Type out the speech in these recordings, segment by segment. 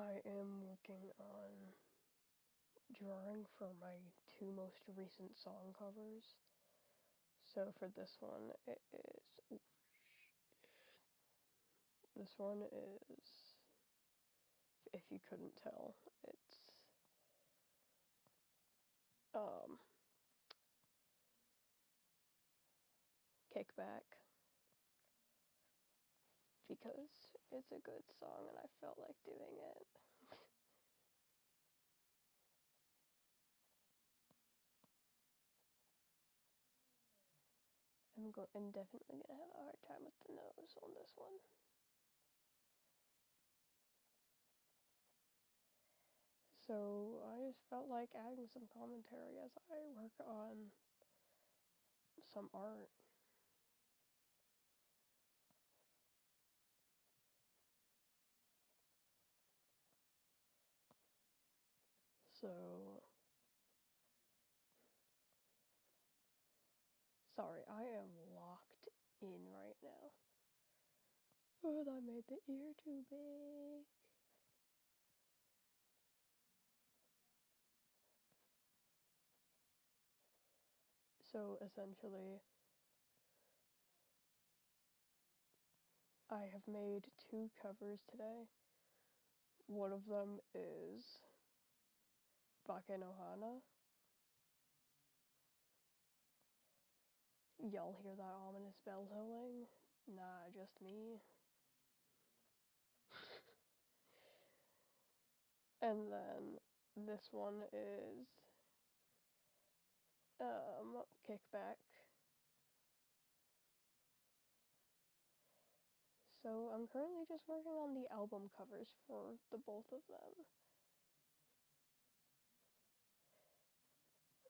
I am working on drawing for my 2 most recent song covers. So for this one, if you couldn't tell, it's Kickback, because it's a good song and I felt like doing it. I'm definitely gonna have a hard time with the nose on this one. So I just felt like adding some commentary as I work on some art. So, sorry, I am locked in right now. Oh, I made the ear too big. So essentially, I have made 2 covers today. One of them is Bake no Hana. Y'all hear that ominous bell tolling? Nah, just me. And then this one is Kickback. So I'm currently just working on the album covers for the both of them.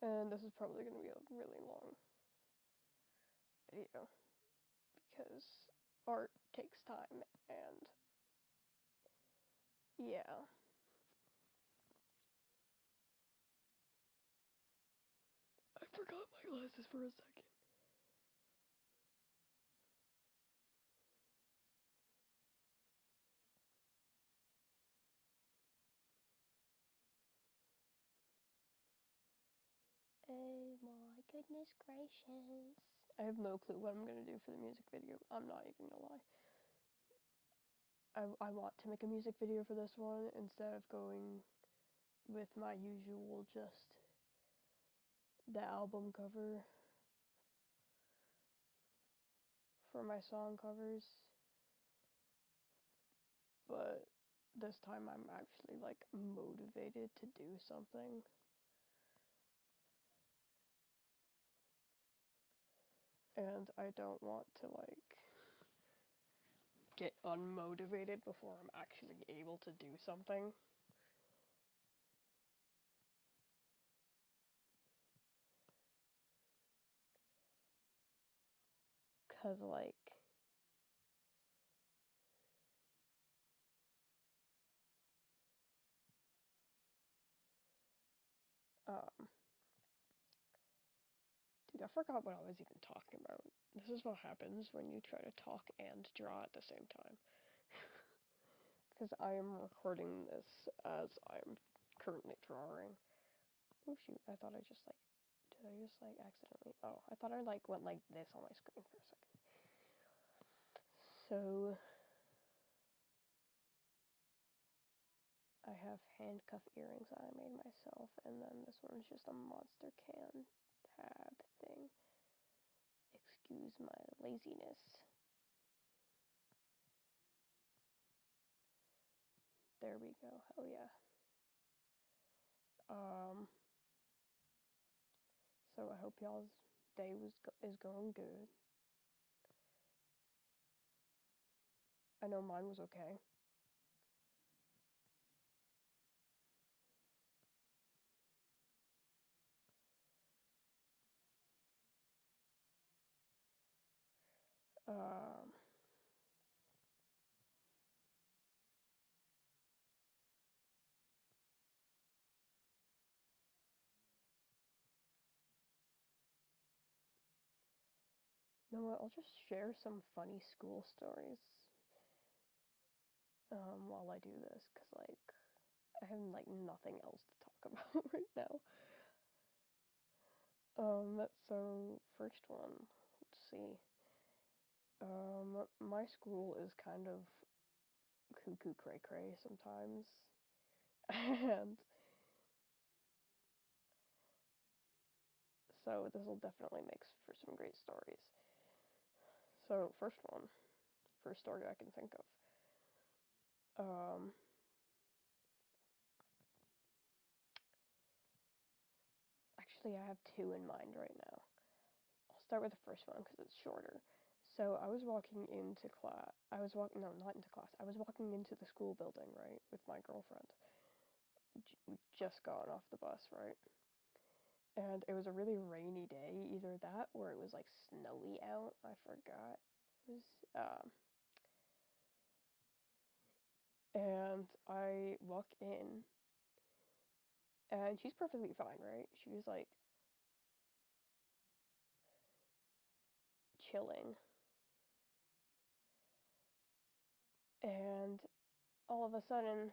And this is probably going to be a really long video because art takes time and yeah. I forgot my glasses for a second. Oh my goodness gracious. I have no clue what I'm going to do for the music video. I'm not even going to lie. I want to make a music video for this one instead of going with my usual just the album cover for my song covers. But this time I'm actually like motivated to do something. And I don't want to like get unmotivated before I'm actually able to do something. Cause like dude, I forgot what I was even talking about. This is what happens when you try to talk and draw at the same time. Because I am recording this as I'm currently drawing. Oh shoot, I thought I just like, did I just like accidentally, oh, I thought I like went like this on my screen for a second. So, I have handcuff earrings that I made myself, and then this one's just a monster can tab thing. Excuse my laziness. There we go, hell yeah. So I hope y'all's day is going good. I know mine was okay. You know what, I'll just share some funny school stories. while I do this, because, like, I have, like, nothing else to talk about right now. So, first one, let's see. My school is kind of cuckoo cray cray sometimes, and so this will definitely make for some great stories. So, first story I can think of. Um, Actually, I have two in mind right now. I'll start with the first one because it's shorter. So I was walking into class. No, not into class. I was walking into the school building, right, with my girlfriend. We just got off the bus, right? And it was a really rainy day, either that or it was like snowy out. I forgot. It was, and I walk in, and she's perfectly fine, right? She was like chilling, and all of a sudden,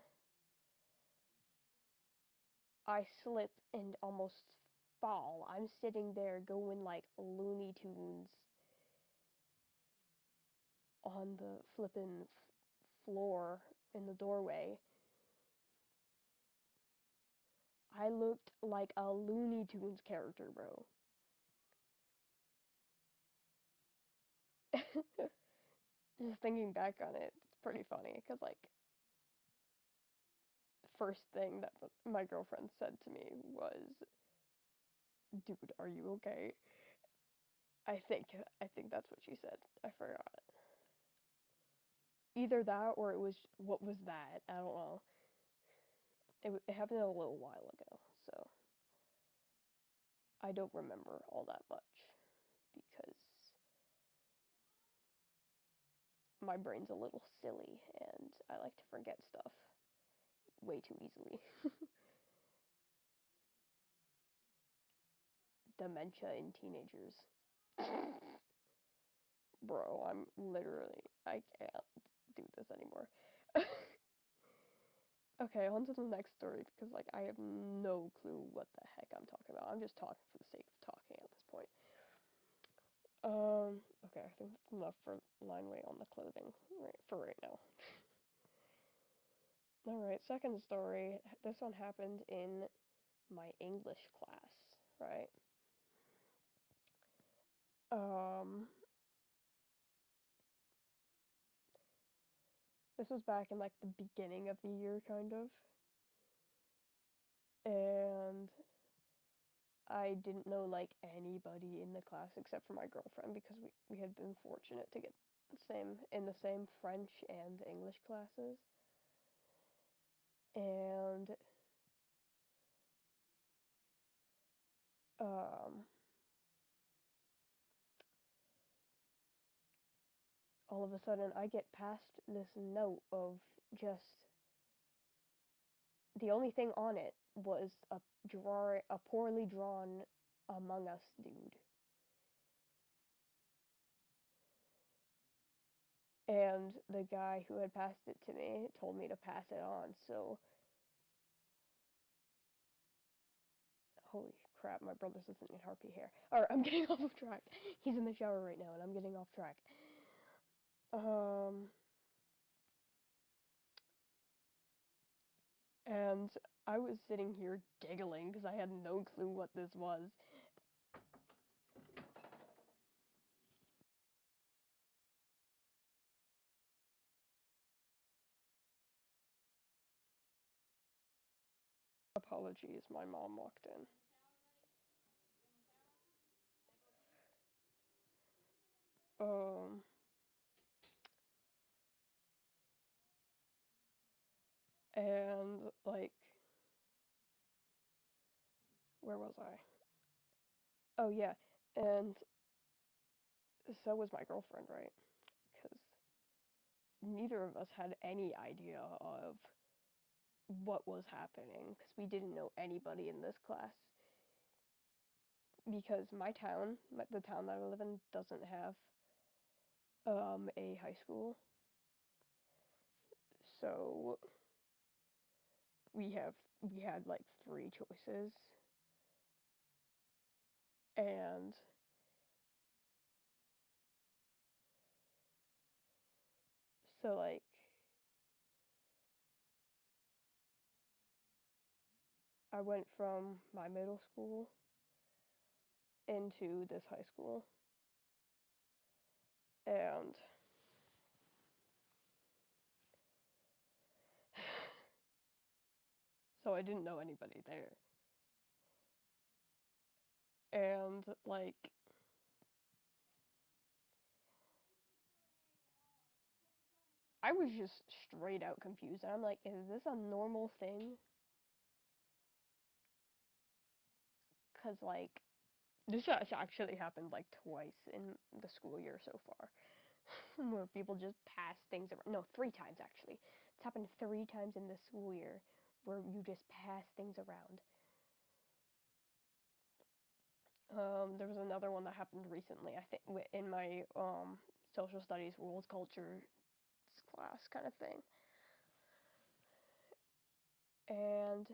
I slip and almost fall. I'm sitting there going like Looney Tunes on the flippin' floor in the doorway. I looked like a Looney Tunes character, bro. Just thinking back on it, it's pretty funny because, like, the first thing that my girlfriend said to me was, "Dude, are you okay?" I think that's what she said. I forgot. Either that or it was, "What was that?" I don't know. It happened a little while ago, so I don't remember all that much because my brain's a little silly and I like to forget stuff way too easily. Dementia in teenagers. Bro, I can't do this anymore. Okay, on to the next story because, like, I have no clue what the heck I'm talking about. I'm just talking for the sake of talking at this point. Okay, I think that's enough for line weight on the clothing for right now. Alright, second story. This one happened in my English class, right? Um, this was back in, like, the beginning of the year, kind of. And I didn't know, like, anybody in the class except for my girlfriend because we had been fortunate to get the same French and English classes. And um all of a sudden I get past this note of just the only thing on it was a poorly drawn Among Us dude. And the guy who had passed it to me told me to pass it on, so holy crap, my brother's listening in harpy hair. Alright, I'm getting off of track. He's in the shower right now and I'm getting off track. And I was sitting here giggling because I had no clue what this was. Apologies, my mom walked in. Um, and, like, where was I? Oh, yeah, and so was my girlfriend, right? Because neither of us had any idea of what was happening, because we didn't know anybody in this class. Because my town, the town that I live in, doesn't have a high school. So we had like 3 choices, and so like I went from my middle school into this high school, and so I didn't know anybody there. And like I was just straight out confused. I'm like, is this a normal thing? Cause like this has actually happened like twice in the school year so far, where people just pass things around. No, 3 times actually. It's happened 3 times in the school year where you just pass things around. There was another one that happened recently, I think, in my social studies, world culture class kind of thing. And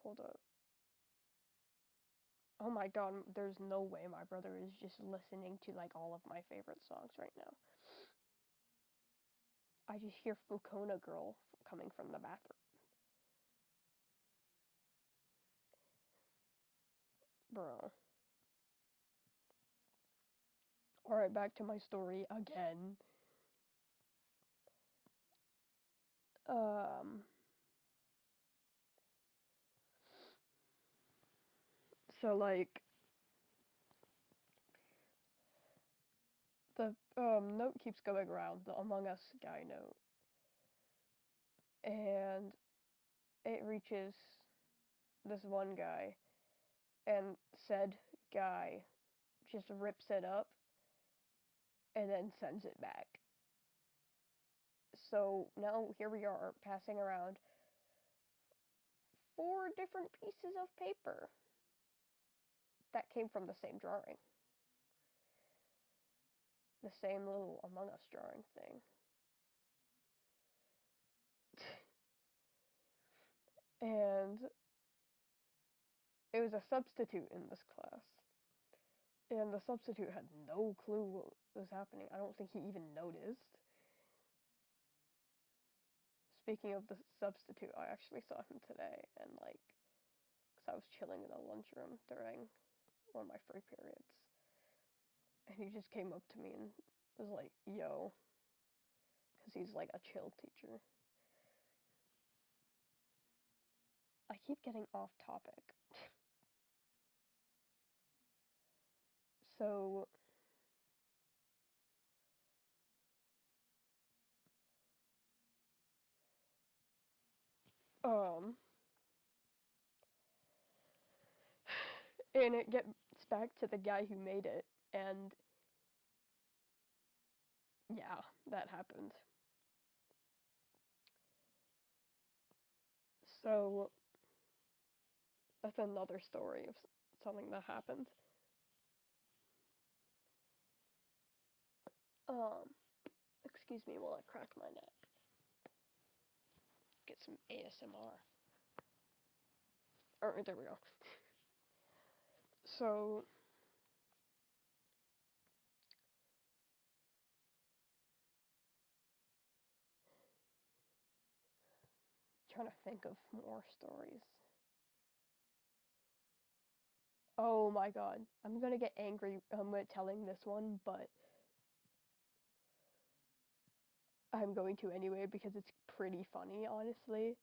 hold up. Oh my god, there's no way my brother is just listening to like all of my favorite songs right now. I just hear Fukona Girl coming from the bathroom. Bro. Alright, back to my story again. Um, so like, the note keeps going around, the Among Us guy note. And it reaches this one guy, and said guy just rips it up and then sends it back. So now here we are passing around 4 different pieces of paper that came from the same drawing. The same little Among Us drawing thing. And it was a substitute in this class. And the substitute had no clue what was happening. I don't think he even noticed. Speaking of the substitute, I actually saw him today, and like, because I was chilling in the lunchroom during one of my free periods. And he just came up to me and was like, yo, because he's like a chill teacher. I keep getting off topic. So, um, and it gets back to the guy who made it, and yeah, that happened. So, that's another story of something that happened. Um, Excuse me while I crack my neck. Get some ASMR. Alright, there we go. So, trying to think of more stories. Oh my god, I'm gonna get angry with telling this one, but I'm going to anyway because it's pretty funny, honestly.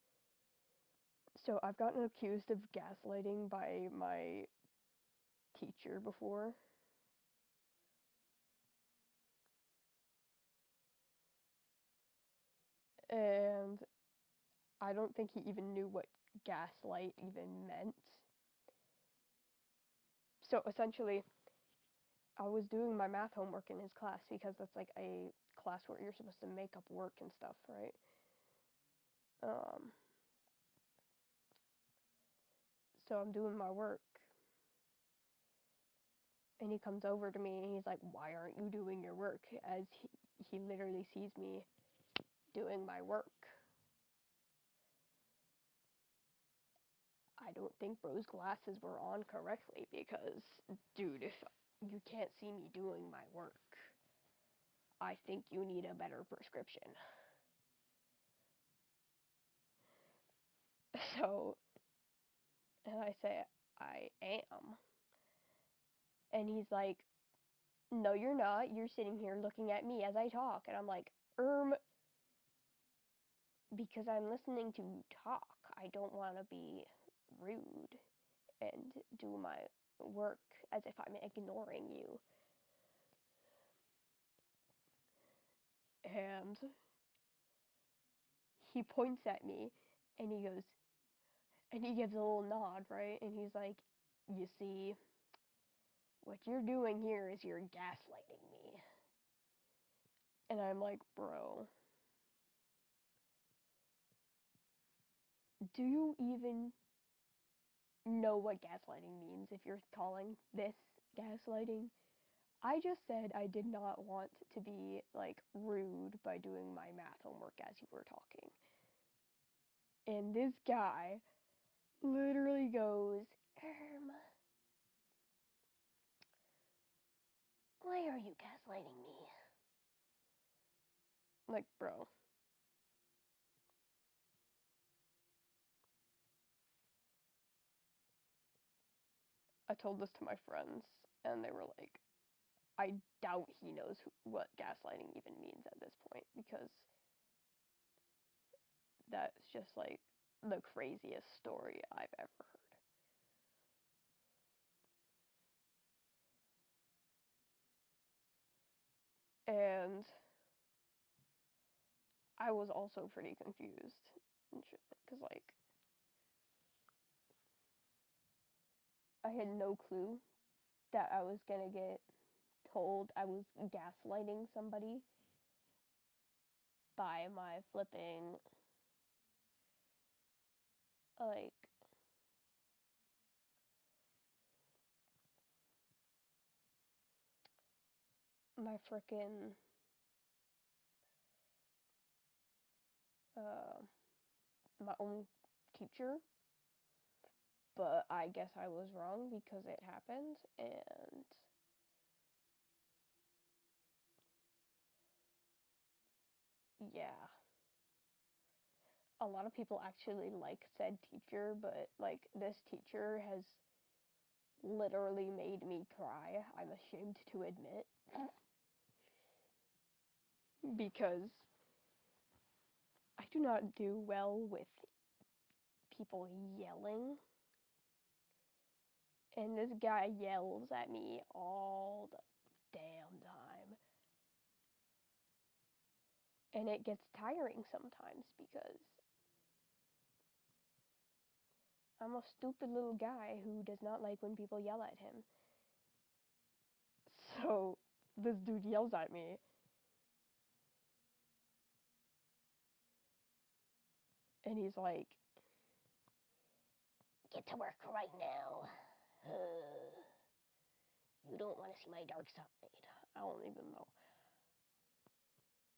So I've gotten accused of gaslighting by my teacher before. And I don't think he even knew what gaslight even meant. So essentially, I was doing my math homework in his class because that's like a class where you're supposed to make up work and stuff, right? Um, so I'm doing my work. And he comes over to me and he's like, why aren't you doing your work? As he literally sees me doing my work. I don't think bro's glasses were on correctly because, dude, if you can't see me doing my work, I think you need a better prescription. So, and I say, I am. And he's like, no, you're not. You're sitting here looking at me as I talk. And I'm like, because I'm listening to you talk. I don't want to be rude and do my work as if I'm ignoring you. And he points at me and he goes, and he gives a little nod, right? And he's like, you see, what you're doing here is you're gaslighting me. And I'm like, bro, do you even know what gaslighting means if you're calling this gaslighting? I just said I did not want to be, like, rude by doing my math homework as you were talking. And this guy literally goes, why are you gaslighting me? Like, bro. I told this to my friends, and they were like, I doubt he knows what gaslighting even means at this point, because that's just, like, the craziest story I've ever heard. And I was also pretty confused, because, like, I had no clue that I was gonna get told I was gaslighting somebody by my flipping, like, my frickin', my own teacher. But I guess I was wrong because it happened, and yeah. A lot of people actually like said teacher, but, like, this teacher has literally made me cry, I'm ashamed to admit. Because I do not do well with people yelling. And this guy yells at me all the damn time. And it gets tiring sometimes because I'm a stupid little guy who does not like when people yell at him. So this dude yells at me. And he's like, get to work right now. You don't want to see my dark side. I don't even know.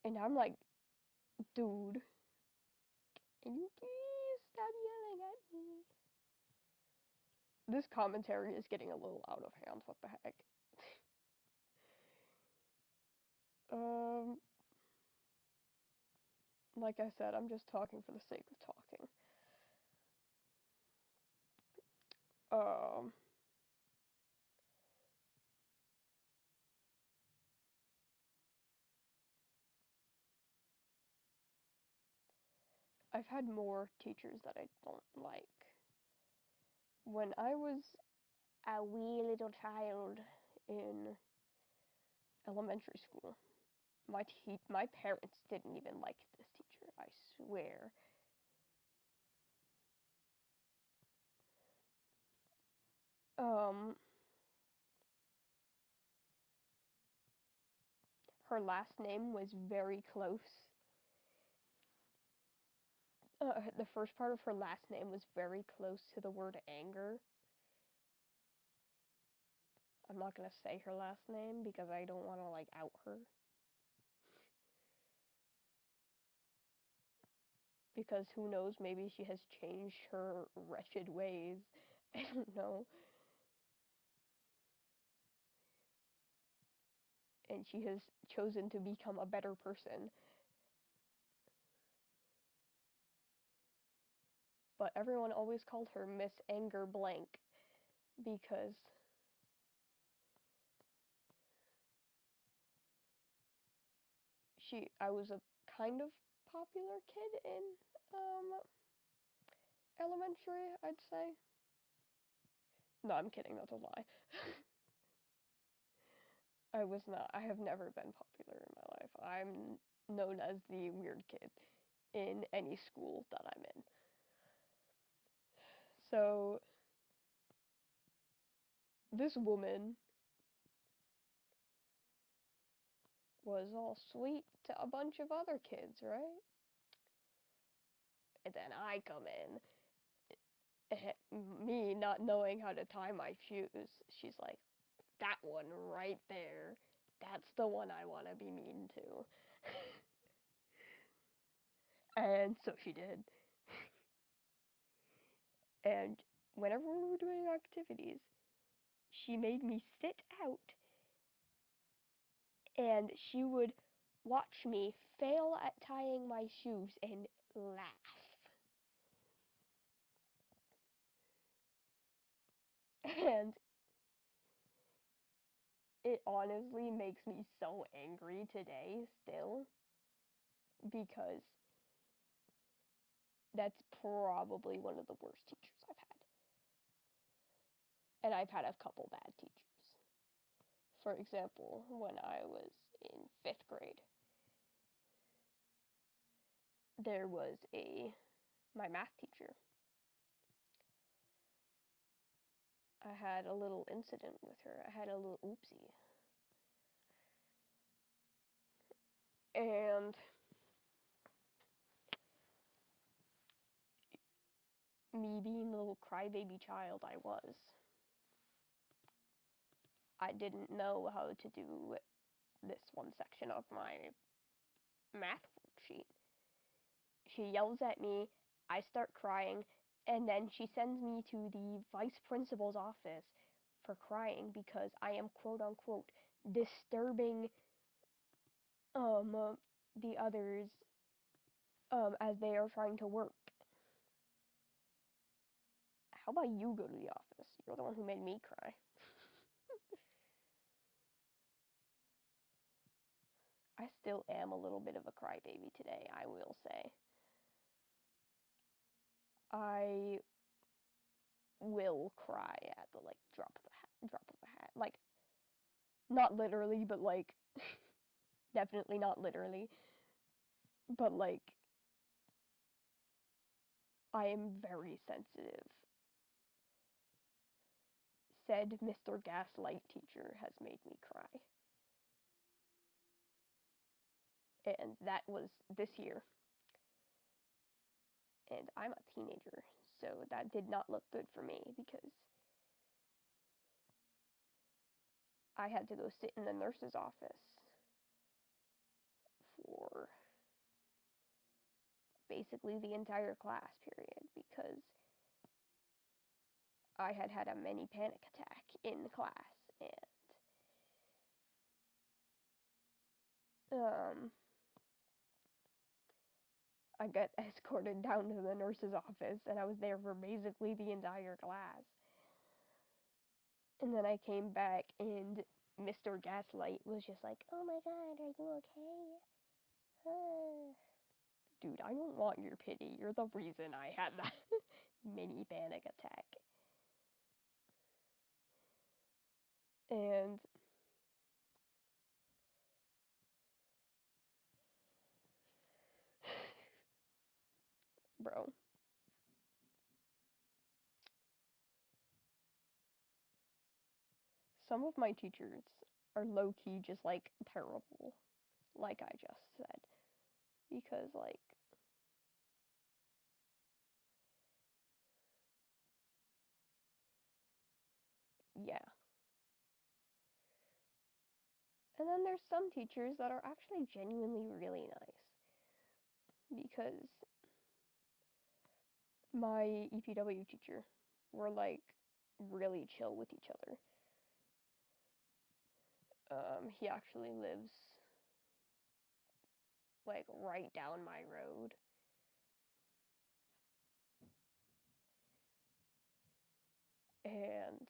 And I'm like, dude, can you please stop yelling at me? This commentary is getting a little out of hand. What the heck? Um, like I said, I'm just talking for the sake of talking. Um, I've had more teachers that I don't like. When I was a wee little child in elementary school, my parents didn't even like this teacher, I swear. Her last name was very close. The first part of her last name was very close to the word anger. I'm not gonna say her last name because I don't want to like out her. Because who knows, maybe she has changed her wretched ways. I don't know. And she has chosen to become a better person. But everyone always called her Miss Anger Blank because I was a kind of popular kid in elementary, I'd say. No, I'm kidding, that's a lie. I was not. I have never been popular in my life. I'm known as the weird kid in any school that I'm in. So, this woman was all sweet to a bunch of other kids, right? And then I come in, me not knowing how to tie my shoes. She's like, that one right there, that's the one I want to be mean to. And so she did. And whenever we were doing activities, she made me sit out and she would watch me fail at tying my shoes and laugh. And it honestly makes me so angry today still because that's probably one of the worst teachers I've had. And I've had a couple bad teachers. For example, when I was in 5th grade, there was my math teacher. I had a little incident with her. I had a little oopsie. And me being the little crybaby child I didn't know how to do this one section of my math worksheet. She yells at me, I start crying, and then she sends me to the vice principal's office for crying because I am quote unquote disturbing the others as they are trying to work. How about you go to the office? You're the one who made me cry. I still am a little bit of a crybaby today, I will say. I will cry at the like drop of a hat. Like, not literally, but like definitely not literally. But like, I am very sensitive. Said Mr. Gaslight teacher has made me cry. And that was this year. And I'm a teenager, so that did not look good for me because I had to go sit in the nurse's office for basically the entire class period because I had had a mini panic attack in class, and I got escorted down to the nurse's office, and I was there for basically the entire class. And then I came back, and Mr. Gaslight was just like, oh my god, are you okay? Dude, I don't want your pity. You're the reason I had that mini panic attack. And bro, some of my teachers are low-key just like terrible, like I just said, because like, yeah, And then there's some teachers that are actually genuinely really nice. Because my EPW teacher were like really chill with each other. He actually lives like right down my road. And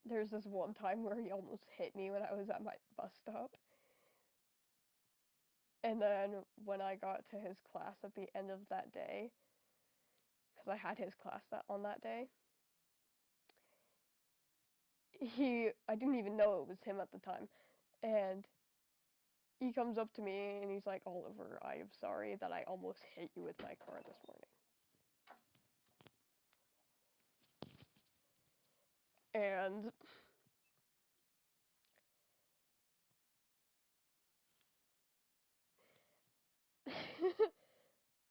there's this one time where he almost hit me when I was at my bus stop. And then when I got to his class at the end of that day, because I had his class on that day, I didn't even know it was him at the time, and he comes up to me and he's like, Oliver, I am sorry that I almost hit you with my car this morning. And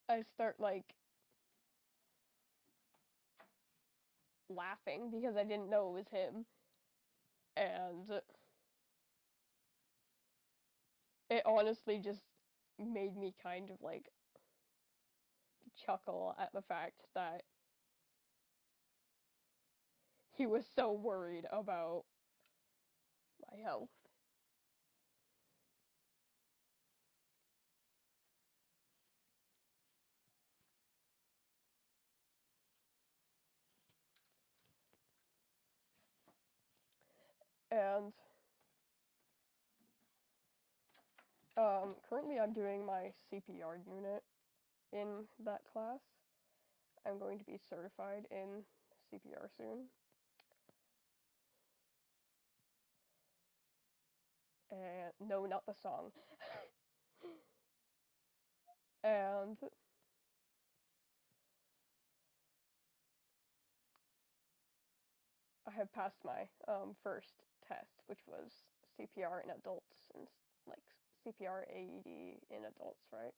I start like laughing because I didn't know it was him, and it honestly just made me kind of like chuckle at the fact that he was so worried about my health. And currently I'm doing my CPR unit in that class. I'm going to be certified in CPR soon. And no, not the song. And I have passed my first test, which was CPR in adults and like CPR AED in adults, right?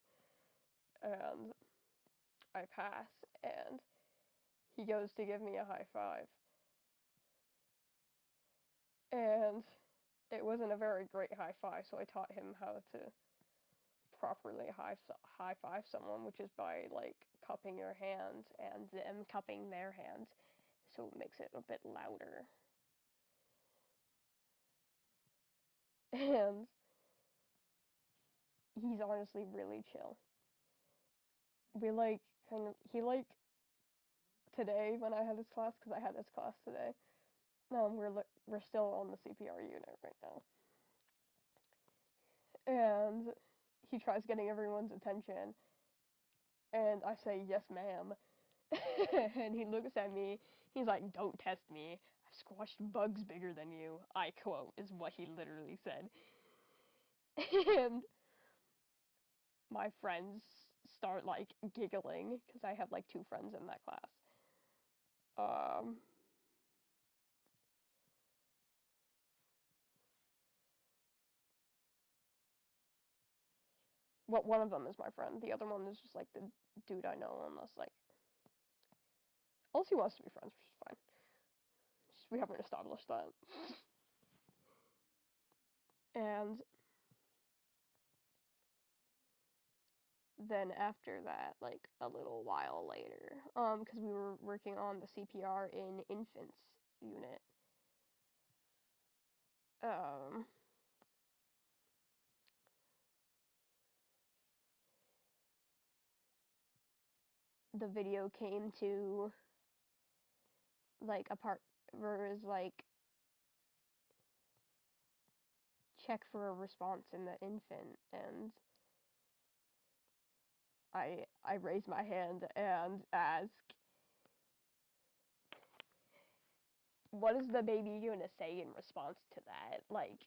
And I pass, and he goes to give me a high five. And it wasn't a very great high five, so I taught him how to properly high five someone, which is by like cupping your hands and them cupping their hands, so it makes it a bit louder. And he's honestly really chill. We like he like today when I had this class, because I had this class today. We're still on the CPR unit right now, and he tries getting everyone's attention, and I say, yes, ma'am. And he looks at me, he's like, don't test me. I've squashed bugs bigger than you. I quote, is what he literally said. And my friends start, like, giggling, because I have, like, 2 friends in that class. Well, one of them is my friend. The other one is just, like, the dude I know, unless, like, unless he wants to be friends, which is fine. We haven't established that. And then after that, like, a little while later, because we were working on the CPR in infants unit, the video came to, like, a part where it was, like, check for a response in the infant, and I raise my hand and ask, what is the baby gonna say in response to that? Like,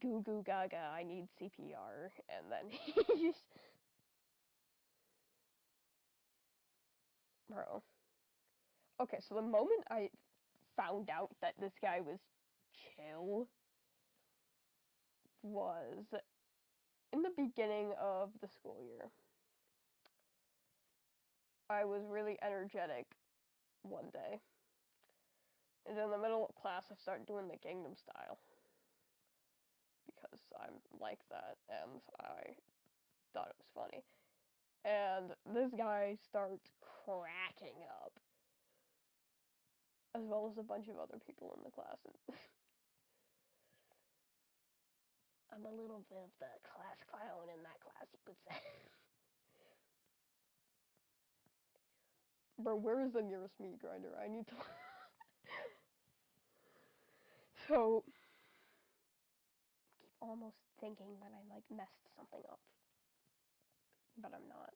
goo goo gaga, I need CPR, and then he just, bro. Okay, so the moment I found out that this guy was chill was in the beginning of the school year. I was really energetic one day. And in the middle of class, I started doing the Gangnam Style. because I'm like that, and I thought it was funny. And this guy starts cracking up, as well as a bunch of other people in the class. And I'm a little bit of the class clown in that class, you could say. Bro, where is the nearest meat grinder? I need to... So, I keep almost thinking that I, like, messed something up. But I'm not.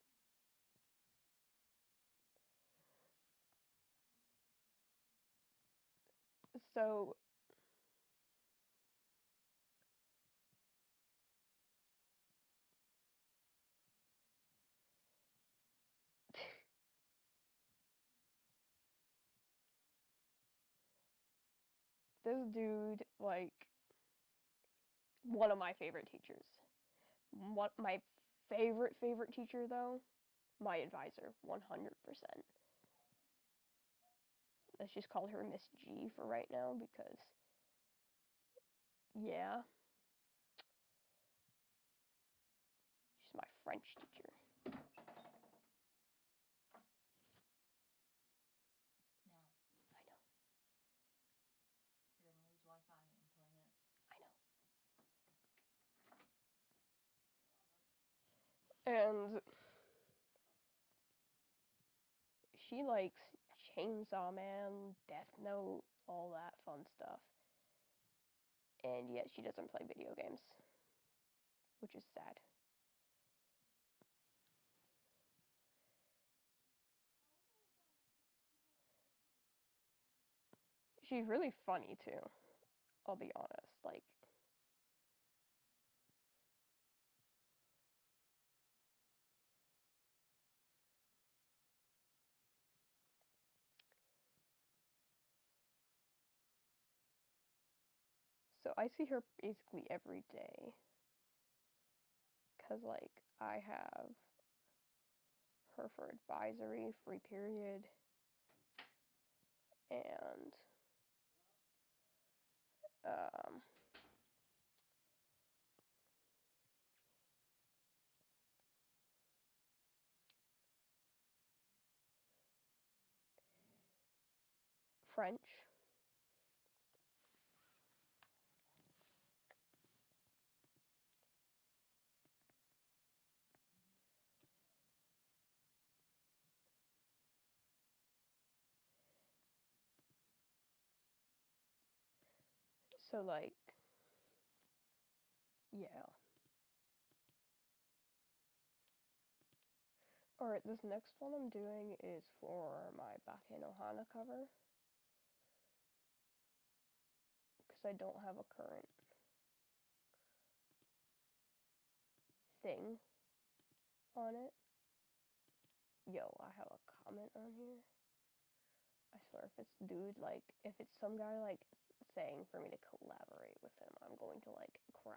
So... this dude, like, one of my favorite teachers. What my favorite teacher, though? My advisor, 100%. Let's just call her Miss G for right now, because, yeah, she's my French teacher. No. I know. You're gonna lose Wi-Fi in 20 minutes. I know. And she likes Chainsaw Man, Death Note, all that fun stuff. And yet she doesn't play video games, which is sad. She's really funny too, I'll be honest. Like, so I see her basically every day. Because, like, I have her for advisory, free period, and, um, French. So, like, yeah. Alright, this next one I'm doing is for my Bake no Hana cover. Because I don't have a current thing on it. Yo, I have a comment on here. I swear, if it's dude, like, if it's some guy, like, saying for me to collaborate with him, I'm going to, like, cry.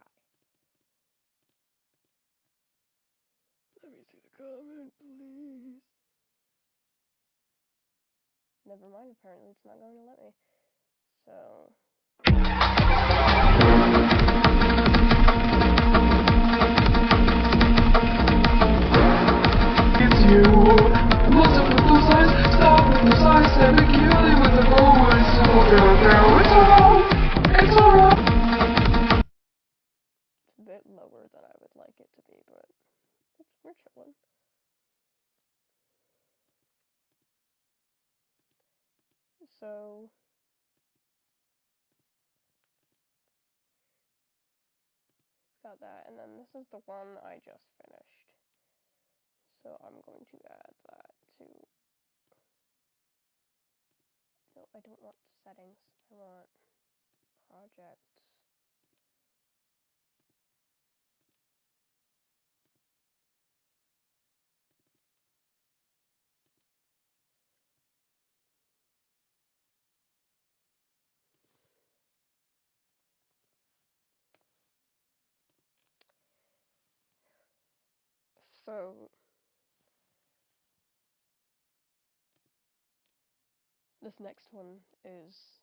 Let me see the comment, please. Never mind, apparently it's not going to let me. So... It's you. Lots of blue signs, stop with the signs, and the cutie with the voice. It's alright. It's a bit lower than I would like it to be, but we're chilling. So... got that, and then this is the one I just finished. So I'm going to add that to... No, I don't want settings. I want projects. So... this next one is